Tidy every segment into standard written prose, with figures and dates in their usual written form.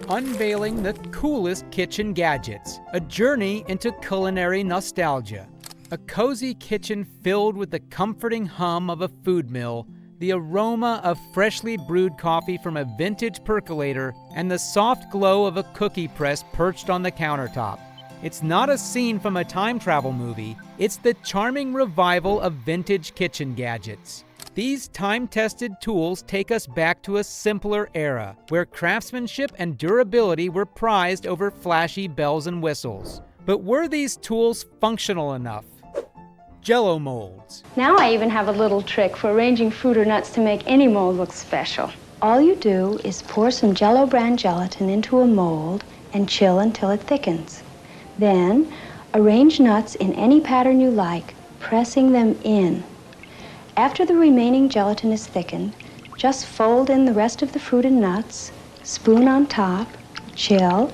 unveiling the coolest kitchen gadgets, a journey into culinary nostalgia. A cozy kitchen filled with the comforting hum of a food mill, the aroma of freshly brewed coffee from a vintage percolator, and the soft glow of a cookie press perched on the countertop. It's not a scene from a time travel movie, it's the charming revival of vintage kitchen gadgets. These time-tested tools take us back to a simpler era, where craftsmanship and durability were prized over flashy bells and whistles. But were these tools functional enough? Jell-O molds. Now I even have a little trick for arranging fruit or nuts to make any mold look special. All you do is pour some Jell-O brand gelatin into a mold and chill until it thickens. Then, arrange nuts in any pattern you like, pressing them in. After the remaining gelatin is thickened, just fold in the rest of the fruit and nuts, spoon on top, chill.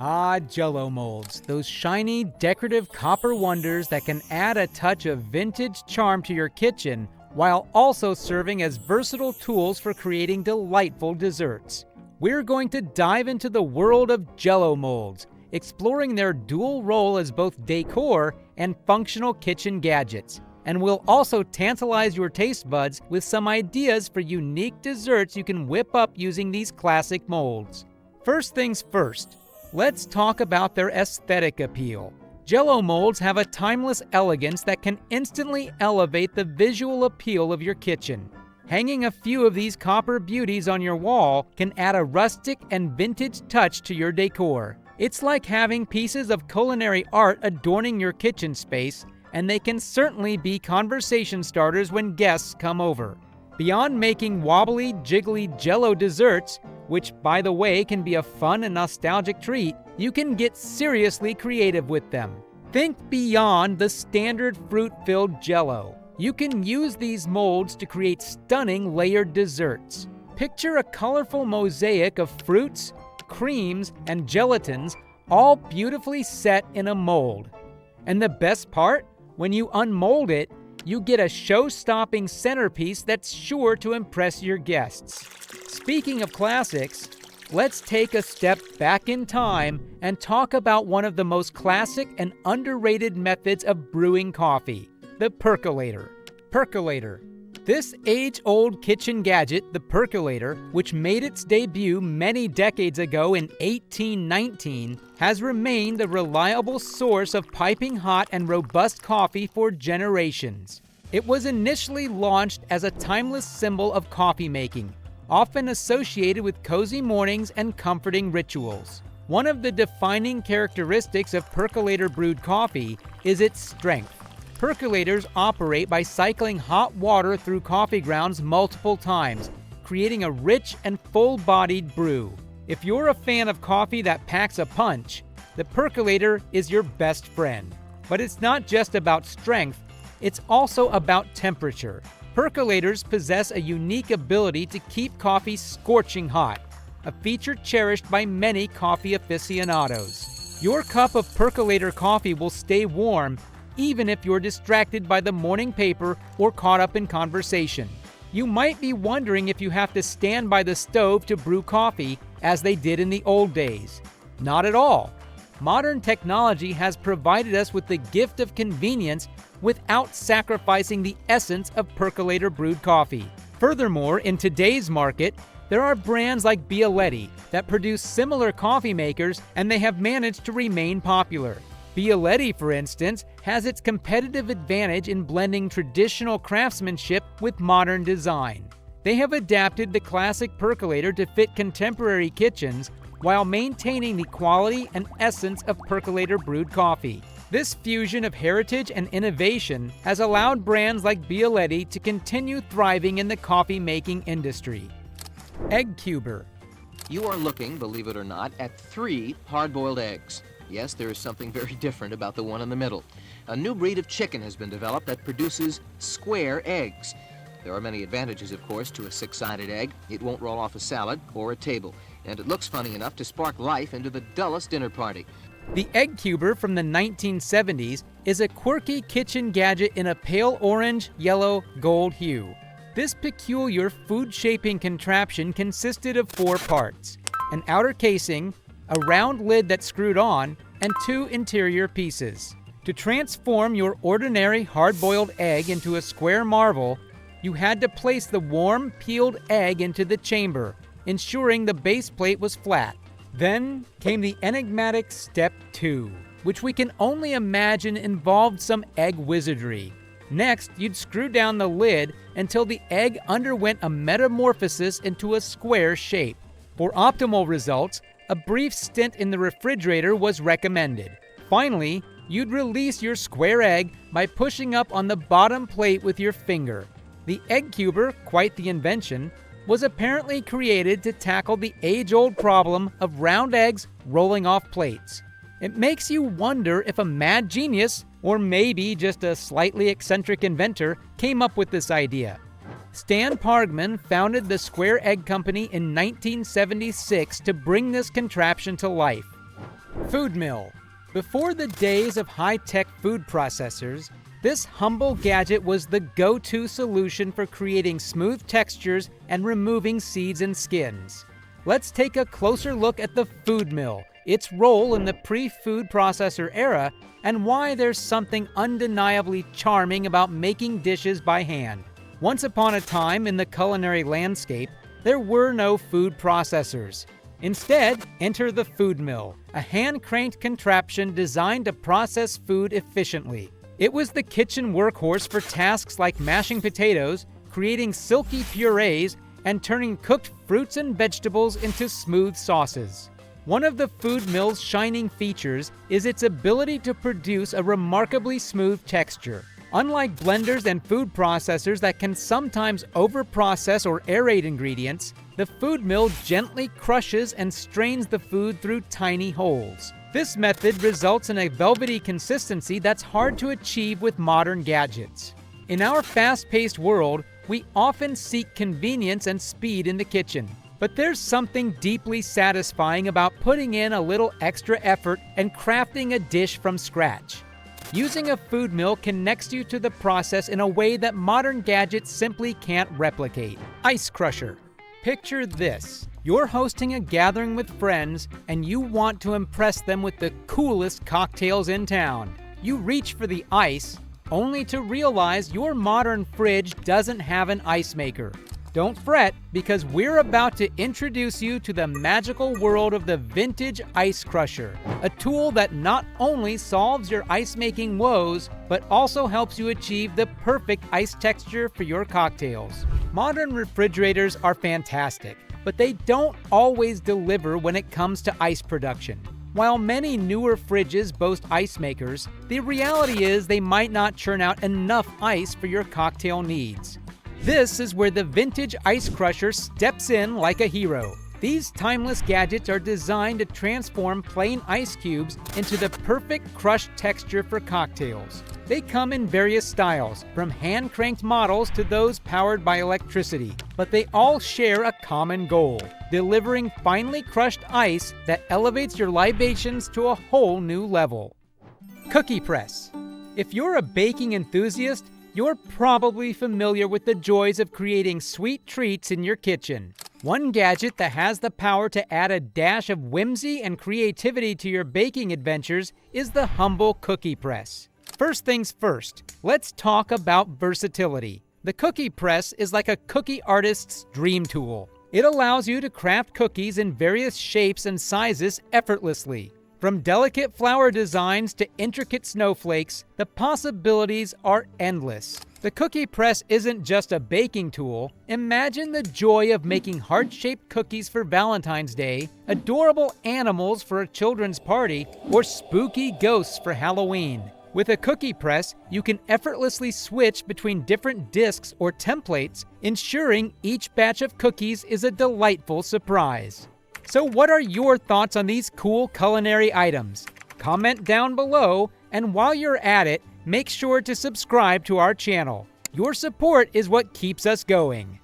Ah, Jell-O molds, those shiny, decorative copper wonders that can add a touch of vintage charm to your kitchen while also serving as versatile tools for creating delightful desserts. We're going to dive into the world of Jell-O molds, exploring their dual role as both decor and functional kitchen gadgets. And we'll also tantalize your taste buds with some ideas for unique desserts you can whip up using these classic molds. First things first, let's talk about their aesthetic appeal. Jell-O molds have a timeless elegance that can instantly elevate the visual appeal of your kitchen. Hanging a few of these copper beauties on your wall can add a rustic and vintage touch to your decor. It's like having pieces of culinary art adorning your kitchen space, and they can certainly be conversation starters when guests come over. Beyond making wobbly, jiggly Jell-O desserts, which by the way can be a fun and nostalgic treat, you can get seriously creative with them. Think beyond the standard fruit-filled Jell-O. You can use these molds to create stunning layered desserts. Picture a colorful mosaic of fruits, creams, and gelatins, all beautifully set in a mold. And the best part? When you unmold it, you get a show-stopping centerpiece that's sure to impress your guests. Speaking of classics, let's take a step back in time and talk about one of the most classic and underrated methods of brewing coffee, the percolator. Percolator. This age-old kitchen gadget, the percolator, which made its debut many decades ago in 1819, has remained a reliable source of piping hot and robust coffee for generations. It was initially launched as a timeless symbol of coffee making, often associated with cozy mornings and comforting rituals. One of the defining characteristics of percolator brewed coffee is its strength. Percolators operate by cycling hot water through coffee grounds multiple times, creating a rich and full-bodied brew. If you're a fan of coffee that packs a punch, the percolator is your best friend. But it's not just about strength, it's also about temperature. Percolators possess a unique ability to keep coffee scorching hot, a feature cherished by many coffee aficionados. Your cup of percolator coffee will stay warm even if you're distracted by the morning paper or caught up in conversation. You might be wondering if you have to stand by the stove to brew coffee as they did in the old days. Not at all. Modern technology has provided us with the gift of convenience without sacrificing the essence of percolator brewed coffee. Furthermore, in today's market, there are brands like Bialetti that produce similar coffee makers, and they have managed to remain popular. Bialetti, for instance, has its competitive advantage in blending traditional craftsmanship with modern design. They have adapted the classic percolator to fit contemporary kitchens while maintaining the quality and essence of percolator brewed coffee. This fusion of heritage and innovation has allowed brands like Bialetti to continue thriving in the coffee-making industry. Egg cuber. You are looking, believe it or not, at 3 hard-boiled eggs. Yes, there is something very different about the one in the middle. A new breed of chicken has been developed that produces square eggs. There are many advantages, of course, to a 6-sided egg. It won't roll off a salad or a table, and it looks funny enough to spark life into the dullest dinner party. The egg cuber from the 1970s is a quirky kitchen gadget in a pale orange, yellow, gold hue. This peculiar food-shaping contraption consisted of 4 parts. an outer casing, a round lid that's screwed on, and 2 interior pieces. To transform your ordinary hard-boiled egg into a square marvel, you had to place the warm, peeled egg into the chamber, ensuring the base plate was flat. Then came the enigmatic step 2, which we can only imagine involved some egg wizardry. Next, you'd screw down the lid until the egg underwent a metamorphosis into a square shape. For optimal results, a brief stint in the refrigerator was recommended. Finally, you'd release your square egg by pushing up on the bottom plate with your finger. The egg cuber, quite the invention, was apparently created to tackle the age-old problem of round eggs rolling off plates. It makes you wonder if a mad genius, or maybe just a slightly eccentric inventor, came up with this idea. Stan Pargman founded the Square Egg Company in 1976 to bring this contraption to life. Food mill. Before the days of high-tech food processors, this humble gadget was the go-to solution for creating smooth textures and removing seeds and skins. Let's take a closer look at the food mill, its role in the pre-food processor era, and why there's something undeniably charming about making dishes by hand. Once upon a time in the culinary landscape, there were no food processors. Instead, enter the food mill, a hand-cranked contraption designed to process food efficiently. It was the kitchen workhorse for tasks like mashing potatoes, creating silky purees, and turning cooked fruits and vegetables into smooth sauces. One of the food mill's shining features is its ability to produce a remarkably smooth texture. Unlike blenders and food processors that can sometimes overprocess or aerate ingredients, the food mill gently crushes and strains the food through tiny holes. This method results in a velvety consistency that's hard to achieve with modern gadgets. In our fast-paced world, we often seek convenience and speed in the kitchen. But there's something deeply satisfying about putting in a little extra effort and crafting a dish from scratch. Using a food mill connects you to the process in a way that modern gadgets simply can't replicate. Ice crusher. Picture this. You're hosting a gathering with friends and you want to impress them with the coolest cocktails in town. You reach for the ice, only to realize your modern fridge doesn't have an ice maker. Don't fret, because we're about to introduce you to the magical world of the vintage ice crusher, a tool that not only solves your ice-making woes, but also helps you achieve the perfect ice texture for your cocktails. Modern refrigerators are fantastic, but they don't always deliver when it comes to ice production. While many newer fridges boast ice makers, the reality is they might not churn out enough ice for your cocktail needs. This is where the vintage ice crusher steps in like a hero. These timeless gadgets are designed to transform plain ice cubes into the perfect crushed texture for cocktails. They come in various styles, from hand-cranked models to those powered by electricity, but they all share a common goal: delivering finely crushed ice that elevates your libations to a whole new level. Cookie press. If you're a baking enthusiast, you're probably familiar with the joys of creating sweet treats in your kitchen. One gadget that has the power to add a dash of whimsy and creativity to your baking adventures is the humble cookie press. First things first, let's talk about versatility. The cookie press is like a cookie artist's dream tool. It allows you to craft cookies in various shapes and sizes effortlessly. From delicate flower designs to intricate snowflakes, the possibilities are endless. The cookie press isn't just a baking tool. Imagine the joy of making heart-shaped cookies for Valentine's Day, adorable animals for a children's party, or spooky ghosts for Halloween. With a cookie press, you can effortlessly switch between different discs or templates, ensuring each batch of cookies is a delightful surprise. So what are your thoughts on these cool culinary items? Comment down below, and while you're at it, make sure to subscribe to our channel. Your support is what keeps us going.